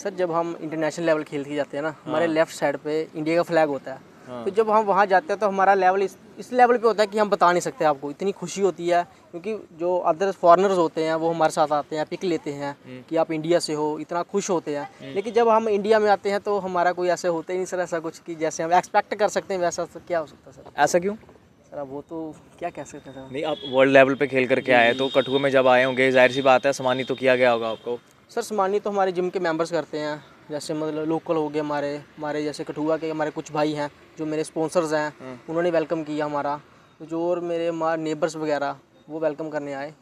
Sir जब हम international level खेल के जाते हैं ना, हमारे लेफ्ट साइड पे इंडिया का फ्लैग होता है। तो जब हम वहाँ जाते हैं तो हमारा लेवल इस लेवल पे होता है कि हम बता नहीं सकते आपको, इतनी खुशी होती है। क्योंकि जो अदर फॉरेनर्स होते हैं वो हमारे साथ आते हैं, पिक लेते हैं कि आप इंडिया से हो, इतना खुश होते हैं। लेकिन जब हम इंडिया में आते हैं तो हमारा कोई ऐसे होता ही नहीं सर, ऐसा कुछ कि जैसे हम एक्सपेक्ट कर सकते हैं वैसा तो क्या हो सकता है सर। ऐसा क्यों? सर अब वो तो क्या कह सकते हैं सर। नहीं, आप वर्ल्ड लेवल पे खेल करके आए तो कठुआ में जब आए होंगे, जाहिर सी बात है सम्मानित तो किया गया होगा आपको। सर सम्मानित तो हमारे जिम के मेंबर्स करते हैं, जैसे मतलब लोकल हो गए हमारे हमारे जैसे कठुआ के हमारे कुछ भाई हैं जो मेरे स्पॉन्सर्स हैं, उन्होंने वेलकम किया हमारा। तो जो और मेरे हमारे नेबर्स वगैरह वो वेलकम करने आए।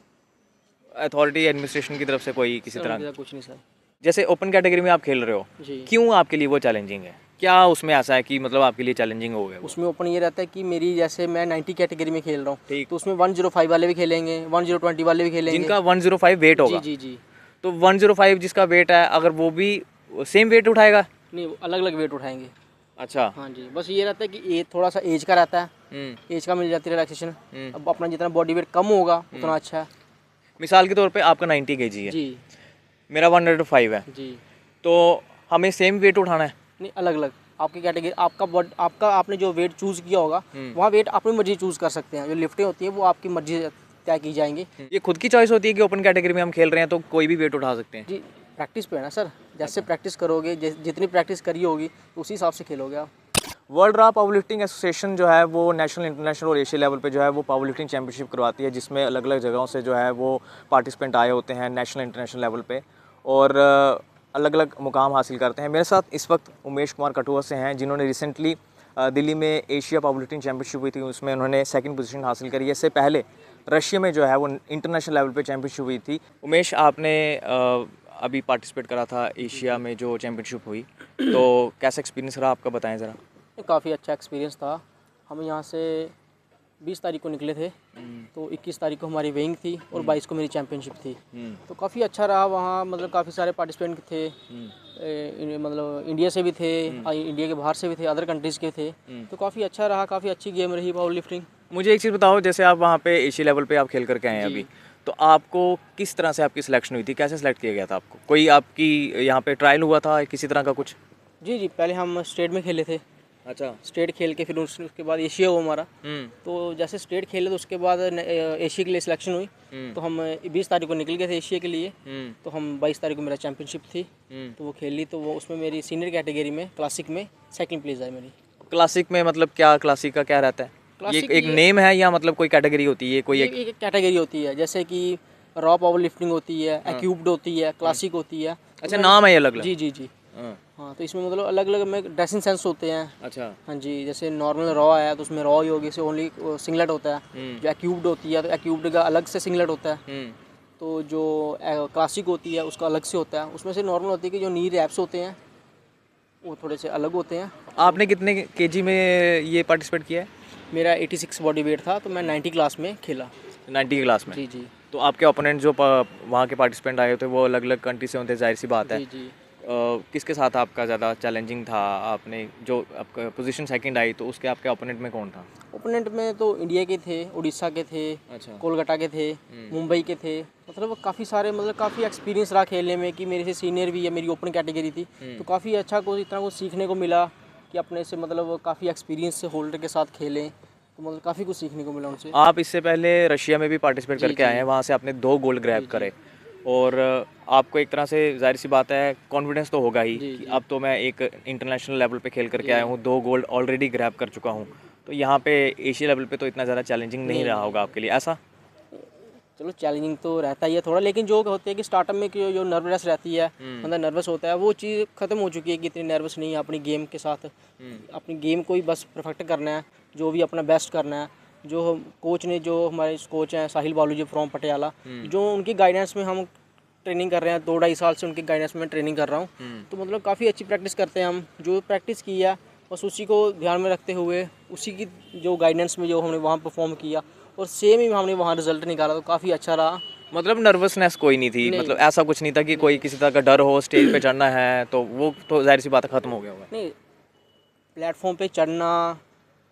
अथॉरिटी एडमिनिस्ट्रेशन की तरफ से कोई किसी तरह सर कुछ नहीं सर। जैसे ओपन कैटेगरी में आप खेल रहे हो, जी। क्यों आपके लिए वो चैलेंजिंग है? क्या उसमें ऐसा है कि मतलब आपके लिए चैलेंजिंग हो गया वो? उसमें ओपन ये रहता है कि मेरी जैसे मैं 90 कैटेगरी में खेल रहा हूँ, ठीक। तो उसमें 105 वाले भी खेलेंगे, 1020 वाले भी खेलेंगे। जिनका 105 वेट होगा, जी जी जी। तो 105 जिसका वेट है, अगर वो भी सेम वेट उठाएगा? नहीं, अलग अलग वेट उठाएंगे। अच्छा। हाँ जी, बस ये रहता है कि थोड़ा सा एज का रहता है, एज का मिल जाती है रिलैक्सेशन। अब अपना जितना बॉडी वेट कम होगा उतना अच्छा है। मिसाल के तौर पे आपका 90 केजी है, जी मेरा 105 है, जी। तो हमें सेम वेट उठाना है? नहीं, अलग अलग आपकी कैटेगरी, आपका आपने जो वेट चूज़ किया होगा वहाँ वेट अपनी मर्जी चूज़ कर सकते हैं। जो लिफ्टें होती हैं वो आपकी मर्जी तय की जाएंगी। ये खुद की चॉइस होती है कि ओपन कैटेगरी में हम खेल रहे हैं तो कोई भी वेट उठा सकते हैं? जी, प्रैक्टिस पे है ना सर, जैसे प्रैक्टिस करोगे, जितनी प्रैक्टिस करी होगी उसी हिसाब से खेलोगे आप। World raw power lifting association जो है वो नेशनल, इंटरनेशनल और एशिया लेवल पे जो है वो पावर लिफ्टिंग चैंपियनशिप करवाती है, जिसमें अलग अलग जगहों से जो है वो पार्टिसिपेंट आए होते हैं नेशनल इंटरनेशनल लेवल पे और अलग अलग मुकाम हासिल करते हैं। मेरे साथ इस वक्त उमेश कुमार कठुआ से हैं, जिन्होंने रिसेंटली दिल्ली में एशिया पावर लिफ्टिंग चैंपियनशिप हुई थी, उसमें उन्होंने सेकंड पोजीशन हासिल करी है। इससे पहले रशिया में जो है वो इंटरनेशनल लेवल पे चैंपियनशिप हुई थी। उमेश, आपने अभी पार्टिसिपेट करा था एशिया में जो चैंपियनशिप हुई, तो कैसा एक्सपीरियंस रहा आपका, बताएं ज़रा। काफ़ी अच्छा एक्सपीरियंस था। हम यहाँ से 20 तारीख को निकले थे, तो 21 तारीख को हमारी वेइंग थी और 22 को मेरी चैंपियनशिप थी। तो काफ़ी अच्छा रहा वहाँ, मतलब काफ़ी सारे पार्टिसिपेंट थे, मतलब इंडिया से भी थे, इंडिया के बाहर से भी थे, अदर कंट्रीज़ के थे। तो काफ़ी अच्छा रहा, काफ़ी अच्छी गेम रही पावर लिफ्टिंग। मुझे एक चीज़ बताओ, जैसे आप वहाँ पे एशिया लेवल पे आप खेल करके आए हैं अभी, तो आपको किस तरह से आपकी सिलेक्शन हुई थी? कैसे सिलेक्ट किया गया था आपको? कोई आपकी यहाँ पे ट्रायल हुआ था किसी तरह का कुछ? जी जी, पहले हम स्टेट में खेले थे। अच्छा। स्टेट खेल के फिर उसके बाद एशिया हुआ हमारा। तो जैसे स्टेट खेले तो उसके बाद एशिया के लिए सिलेक्शन हुई। तो हम 20 तारीख को निकल गए थे एशिया के लिए। तो हम 22 तारीख को मेरा चैंपियनशिप थी, तो वो खेल ली। तो वो उसमें मेरी सीनियर कैटेगरी में क्लासिक में सेकंड प्लेस आई मेरी। क्लासिक में मतलब क्या, क्लासिक का क्या रहता है? ये एक नेम है या मतलब कोई कैटेगरी होती है? कोई एक कैटेगरी होती है, जैसे कि रॉ पावर लिफ्टिंग होती है, एक्यूब्ड होती है, क्लासिक होती है। अच्छा, नाम है ये अलग अलग? जी जी जी। हाँ, तो इसमें मतलब अलग अलग में ड्रेसिंग सेंस होते हैं। अच्छा। हाँ जी, जैसे नॉर्मल रॉ है तो उसमें रॉ ही होगी, से ओनली सिंगलेट होता है। जो एक्यूब्ड होती है तो एक्यूब्ड का अलग से सिंगलेट होता है। तो जो क्लासिक होती है उसका अलग से होता है। उसमें से नॉर्मल होती है कि जो नी रैप्स होते हैं वो थोड़े से अलग होते हैं। आपने कितने केजी में ये पार्टिसिपेट किया है? मेरा 86 बॉडी वेट था, तो मैं 90 क्लास में खेला। 90 क्लास में? जी जी। तो आपके ओपोनेंट जो वहाँ के पार्टिसिपेंट आए थे वो अलग अलग कंट्री से होते, जाहिर सी बात है। जी जी। किसके साथ आपका ज़्यादा चैलेंजिंग था? आपने जो आपका पोजीशन सेकंड आई तो उसके आपके ओपोनेंट में कौन था? ओपोनेंट में तो इंडिया के थे, उड़ीसा के थे, अच्छा। कोलकाता के थे, मुंबई के थे। मतलब काफ़ी सारे, मतलब काफ़ी एक्सपीरियंस रहा खेलने में कि मेरे से सीनियर भी है, मेरी ओपन कैटेगरी थी। तो काफ़ी अच्छा कुछ इतना कुछ सीखने को मिला कि अपने से मतलब काफ़ी एक्सपीरियंस से होल्डर के साथ खेलें। तो मतलब काफ़ी कुछ सीखने को मिला उनसे। आप इससे पहले रशिया में भी पार्टिसिपेट करके आए हैं, वहाँ से आपने 2 गोल्ड ग्रैब करे और आपको एक तरह से जाहिर सी बात है कॉन्फिडेंस तो होगा ही कि अब तो मैं एक इंटरनेशनल लेवल पे खेल करके आया हूँ, 2 गोल्ड ऑलरेडी ग्रैब कर चुका हूँ, तो यहाँ पे एशिया लेवल पे तो इतना ज़्यादा चैलेंजिंग नहीं रहा होगा आपके लिए, ऐसा? चलो चैलेंजिंग तो रहता ही है थोड़ा, लेकिन जो होते हैं कि स्टार्टअप में जो नर्वस रहती है, मतलब नर्वस होता है, वो चीज़ ख़त्म हो चुकी है कि इतनी नर्वस नहीं है अपनी गेम के साथ। अपनी गेम को ही बस परफेक्ट करना है, जो भी अपना बेस्ट करना है। जो कोच ने, जो हमारे कोच हैं साहिल बालू जी फ्रॉम पटियाला, जो उनकी गाइडेंस में हम ट्रेनिंग कर रहे हैं, 2-2.5 साल से उनकी गाइडेंस में ट्रेनिंग कर रहा हूँ। तो मतलब काफ़ी अच्छी प्रैक्टिस करते हैं हम। जो प्रैक्टिस की है बस उसी को ध्यान में रखते हुए, उसी की जो गाइडेंस में जो हमने वहाँ परफॉर्म किया और सेम ही हमने वहाँ रिजल्ट निकाला, तो काफ़ी अच्छा रहा। मतलब नर्वसनेस कोई नहीं थी? नहीं, मतलब ऐसा कुछ नहीं था कि कोई किसी तरह का डर हो स्टेज पे चढ़ना है, तो वो तो जाहिर सी बात है ख़त्म हो गया होगा? नहीं, प्लेटफॉर्म पे चढ़ना,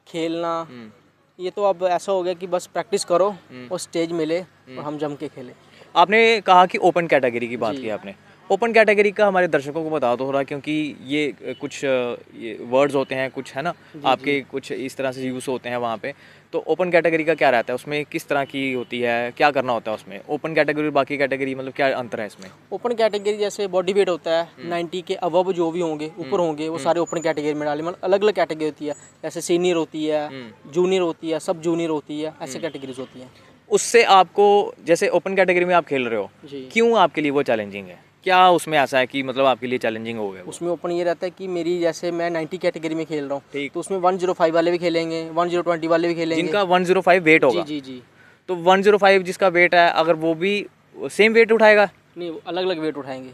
खेलना, ये तो अब ऐसा हो गया कि बस प्रैक्टिस करो और स्टेज मिले और हम जम के खेलें। आपने कहा कि ओपन कैटेगरी की बात की आपने, ओपन कैटेगरी का हमारे दर्शकों को बता दो थोड़ा, क्योंकि ये कुछ ये वर्ड्स होते हैं कुछ, है ना, आपके कुछ इस तरह से यूज़ होते हैं वहाँ पे। तो ओपन कैटेगरी का क्या रहता है, उसमें किस तरह की होती है, क्या करना होता है उसमें? ओपन कैटेगरी और बाकी कैटेगरी मतलब क्या अंतर है इसमें? ओपन कैटेगरी जैसे बॉडी वेट होता है 90 के अबव जो भी होंगे ऊपर होंगे वो सारे ओपन कैटेगरी में डाले, मतलब अलग अलग कैटेगरी होती है, जैसे सीनियर होती है, जूनियर होती है, सब जूनियर होती है, ऐसे कैटेगरीज होती हैं। उससे आपको, जैसे ओपन कैटेगरी में आप खेल रहे हो, जी। क्यों आपके लिए वो चैलेंजिंग है? क्या उसमें ऐसा है कि मतलब आपके लिए चैलेंजिंग हो गया वो? उसमें ओपन ये रहता है कि मेरी जैसे मैं 90 कैटेगरी में खेल रहा हूँ, ठीक। तो उसमें 105 वाले भी खेलेंगे, 1020 वाले भी खेलेंगे। जिनका 105 वेट होगा, जी जी जी। तो 105 जिसका वेट है, अगर वो भी सेम वेट उठाएगा? नहीं, अलग अलग वेट उठाएंगे।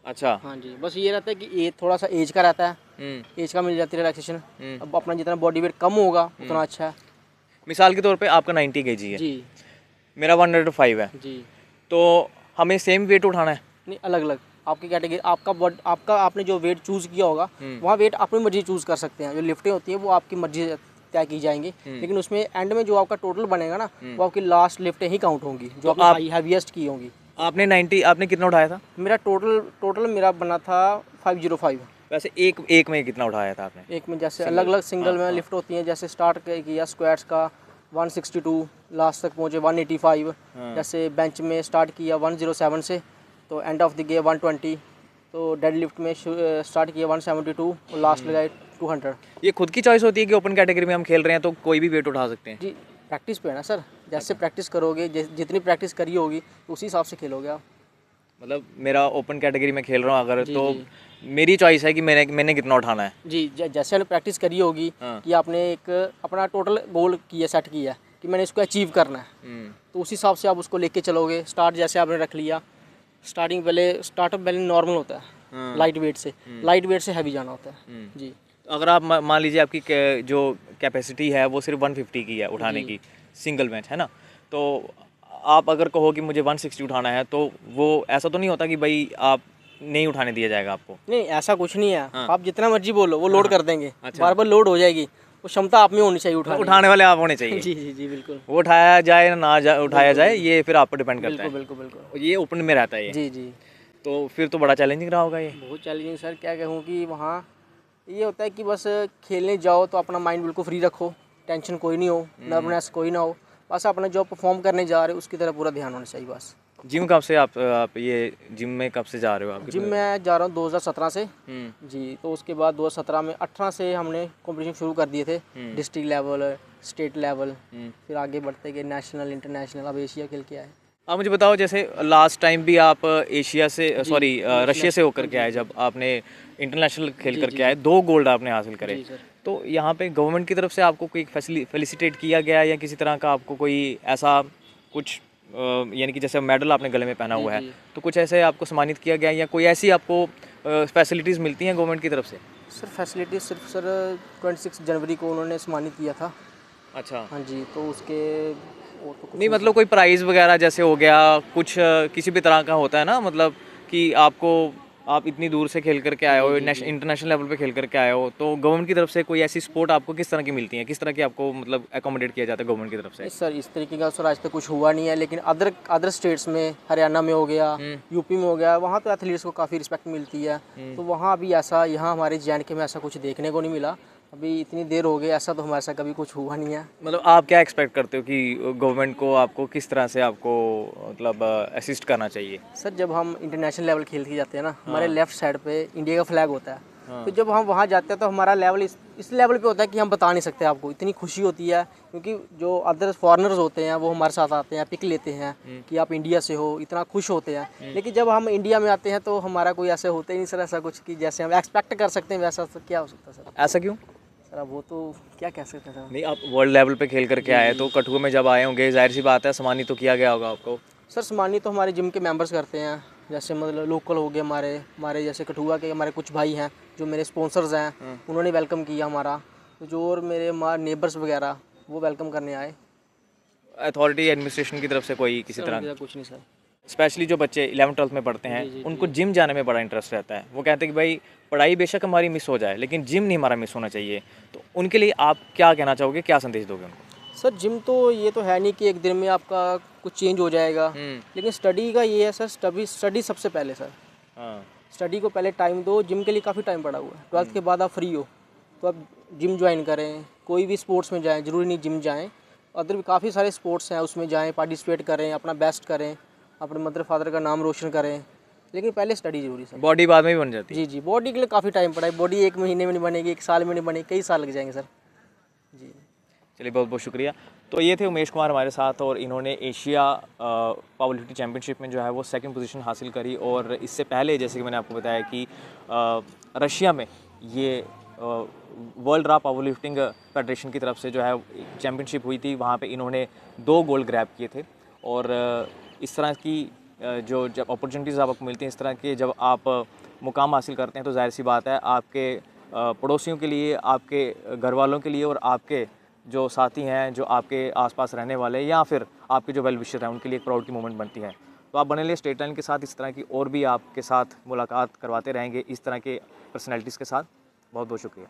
अच्छा। हाँ जी, बस ये रहता है कि ये थोड़ा सा एज का रहता है, एज का मिल जाती है रिलैक्सेशन। अब अपना जितना बॉडी वेट कम होगा उतना अच्छा है। मिसाल के तौर पे आपका 90 kg है, जी मेरा 105 है, जी। तो हमें सेम वेट उठाना है? नहीं, अलग अलग आपकी कैटेगरी, आपका आपने जो वेट चूज़ किया होगा वहाँ वेट अपनी मर्जी चूज़ कर सकते हैं। जो लिफ्टें होती है वो आपकी मर्जी से तय की जाएंगी, लेकिन उसमें एंड में जो आपका टोटल बनेगा ना वो आपकी लास्ट लिफ्टें ही काउंट होंगी जो आपने हैवीएस्ट की होंगी। आपने 90, आपने कितना उठाया था? मेरा टोटल मेरा बना था 505। वैसे एक में कितना उठाया था आपने? एक में जैसे अलग अलग सिंगल में लिफ्ट होती हैं, जैसे स्टार्ट किया स्क्वाट्स का 162, लास्ट तक पहुँचे 185। जैसे बेंच में स्टार्ट किया 107 से, तो एंड ऑफ द गे 120। तो डेड लिफ्ट में स्टार्ट किया 172 और लास्ट लगाए 200। ये खुद की चॉइस होती है कि ओपन कैटेगरी में हम खेल रहे हैं तो कोई भी वेट उठा सकते हैं? जी, प्रैक्टिस पे है ना सर, जैसे प्रैक्टिस करोगे, जितनी प्रैक्टिस करी होगी तो उसी हिसाब से खेलोगे आप। मतलब मेरा ओपन कैटेगरी में खेल रहा हूँ अगर, जी, तो जी। मेरी चॉइस है कि मैंने कितना उठाना है। जी, जैसे आपने प्रैक्टिस करी होगी कि आपने एक अपना टोटल गोल किया, सेट किया कि मैंने इसको अचीव करना है, तो उस हिसाब से आप उसको लेके चलोगे। स्टार्ट जैसे आपने रख लिया, स्टार्टअप पहले नॉर्मल होता है लाइट वेट से हैवी जाना होता है। जी। तो अगर आप मान लीजिए आपकी जो कैपेसिटी है वो सिर्फ 150 की है उठाने की, सिंगल बेंच है ना, तो आप अगर कहो कि मुझे 160 उठाना है, तो वो ऐसा तो नहीं होता कि भाई आप नहीं उठाने दिया जाएगा आपको? नहीं, ऐसा कुछ नहीं है। आप जितना मर्जी बोलो वो लोड कर देंगे। अच्छा। बार बार लोड हो जाएगी, वो क्षमता आप में होनी चाहिए उठाने वाले आप होने चाहिए। जी जी जी, बिल्कुल। वो उठाया जाए ना उठाया जाए, ये फिर आप पर डिपेंड करता है। बिल्कुल बिल्कुल बिल्कुल। ये ओपन में रहता है ये? जी जी। तो फिर तो बड़ा चैलेंजिंग रहा होगा ये। बहुत चैलेंजिंग सर, क्या कहूँ कि वहाँ ये होता है कि बस खेलने जाओ तो अपना माइंड बिल्कुल फ्री रखो, टेंशन कोई नहीं हो, नर्वसनेस कोई ना हो, बस अपना जो परफॉर्म करने जा रहे हो उसकी तरफ पूरा ध्यान होना चाहिए बस। जिम कब से आप ये जिम में कब से जा रहे हो आप? जिम में जा रहा हूँ 2017 से। जी, तो उसके बाद 2017 में 18 से हमने कंपटीशन शुरू कर दिए थे, डिस्ट्रिक्ट लेवल, स्टेट लेवल, फिर आगे बढ़ते गए नेशनल, इंटरनेशनल, अब एशिया खेल के आए। आप मुझे बताओ, जैसे लास्ट टाइम भी आप एशिया से रशिया से होकर के आए, जब आपने इंटरनेशनल खेल करके आए, 2 गोल्ड आपने हासिल करे, जी सर। तो यहाँ पे गवर्नमेंट की तरफ से आपको कोई फेलिसिटेट किया गया या किसी तरह का आपको कोई ऐसा कुछ यानी कि जैसे मेडल आपने गले में पहना हुआ है, तो कुछ ऐसे आपको सम्मानित किया गया या कोई ऐसी आपको फैसिलिटीज़ मिलती हैं गवर्नमेंट की तरफ से? सर फैसिलिटीज सिर्फ सर 26 जनवरी को उन्होंने सम्मानित किया था। अच्छा। हाँ जी, तो उसके और तो कुछ नहीं, मतलब कोई प्राइज़ वगैरह जैसे हो गया कुछ, किसी भी तरह का होता है ना, मतलब कि आप इतनी दूर से खेल करके आए हो, इंटरनेशनल लेवल पे खेल करके आए हो, तो गवर्नमेंट की तरफ से कोई ऐसी सपोर्ट आपको किस तरह की मिलती है, किस तरह की आपको मतलब एकोमोडेट किया जाता है गवर्नमेंट की तरफ से? नहीं सर, इस तरीके का सर आज तक कुछ हुआ नहीं है, लेकिन अदर स्टेट्स में, हरियाणा में हो गया, यूपी में हो गया, वहाँ तो एथलीट्स को काफ़ी रिस्पेक्ट मिलती है। तो वहाँ अभी ऐसा, यहाँ हमारे JNK में ऐसा कुछ देखने को नहीं मिला। अभी इतनी देर हो गई, ऐसा तो हमारे साथ कभी कुछ हुआ नहीं है। मतलब आप क्या एक्सपेक्ट करते हो कि गवर्नमेंट को आपको किस तरह से आपको मतलब असिस्ट करना चाहिए? सर जब हम इंटरनेशनल लेवल खेल के जाते हैं ना, हमारे लेफ्ट साइड पे इंडिया का फ्लैग होता है। तो जब हम वहाँ जाते हैं तो हमारा लेवल इस लेवल पे होता है कि हम बता नहीं सकते आपको, इतनी खुशी होती है, क्योंकि जो अदर फॉरेनर्स होते हैं वो हमारे साथ आते हैं, पिक लेते हैं कि आप इंडिया से हो, इतना खुश होते हैं। लेकिन जब हम इंडिया में आते हैं तो हमारा कोई ऐसे होता ही नहीं सर, ऐसा कुछ कि जैसे हम एक्सपेक्ट कर सकते हैं वैसा तो क्या हो सकता है सर? ऐसा क्यों? सर अब वो तो क्या कह सकते हैं सर। नहीं, आप वर्ल्ड लेवल पे खेल करके आए, तो कठुआ में जब आए होंगे, जाहिर सी बात है सम्मानित तो किया गया होगा आपको। सर सम्मानित तो हमारे जिम के मेंबर्स करते हैं, जैसे मतलब लोकल हो गए हमारे जैसे कठुआ के हमारे कुछ भाई हैं जो मेरे स्पॉन्सर्स हैं, उन्होंने वेलकम किया हमारा। तो जो और मेरे नेबर्स वगैरह वो वेलकम करने आए। अथॉरिटी एडमिनिस्ट्रेशन की तरफ से कोई किसी तरह? सर कुछ नहीं सर। स्पेशली जो बच्चे 11th-12th में पढ़ते हैं, उनको जिम जाने में बड़ा इंटरेस्ट रहता है। वो कहते हैं कि भाई पढ़ाई बेशक हमारी मिस हो जाए, लेकिन जिम नहीं हमारा मिस होना चाहिए। तो उनके लिए आप क्या कहना चाहोगे, क्या संदेश दोगे उनको? सर जिम तो ये तो है नहीं कि एक दिन में आपका कुछ चेंज हो जाएगा, लेकिन स्टडी का ये है सर, स्टडी सबसे पहले सर। हाँ। स्टडी को पहले टाइम दो, जिम के लिए काफ़ी टाइम पड़ा हुआ है। 12th के बाद आप फ्री हो तो आप जिम ज्वाइन करें, कोई भी स्पोर्ट्स में जाएं, ज़रूरी नहीं जिम जाएं, अदर भी काफ़ी सारे स्पोर्ट्स हैं उसमें जाएं, पार्टिसिपेट करें, अपना बेस्ट करें, अपने मदर फादर का नाम रोशन करें, लेकिन पहले स्टडी ज़रूरी है। बॉडी बाद में भी बन जाती है। जी जी, बॉडी के लिए काफ़ी टाइम पड़ा है, बॉडी 1 महीने में नहीं बनेगी, 1 साल में नहीं बनेगी, कई साल लग जाएंगे सर। जी चलिए बहुत बहुत शुक्रिया। तो ये थे उमेश कुमार हमारे साथ, और इन्होंने एशिया पावर लिफ्टिंग चैम्पियनशिप में जो है वो 2nd पोजीशन हासिल करी। और इससे पहले जैसे कि मैंने आपको बताया कि रशिया में ये वर्ल्ड रा पावर लिफ्टिंग फेडरेशन की तरफ से जो है चैम्पियनशिप हुई थी, वहाँ पे इन्होंने 2 गोल्ड ग्रैब किए थे। और इस तरह की जो जब अपॉर्चुनिटीज़ आपको मिलती हैं, इस तरह के जब आप मुकाम हासिल करते हैं, तो जाहिर सी बात है आपके पड़ोसियों के लिए, आपके घर वालों के लिए, और आपके जो साथी हैं, जो आपके आसपास रहने वाले, या फिर आपके जो वेल विशर हैं, उनके लिए एक प्राउड की मोमेंट बनती है। तो आप बने रहिए स्टेट लाइन के साथ, इस तरह की और भी आपके साथ मुलाकात करवाते रहेंगे इस तरह के पर्सनैलिटीज़ के साथ। बहुत बहुत शुक्रिया।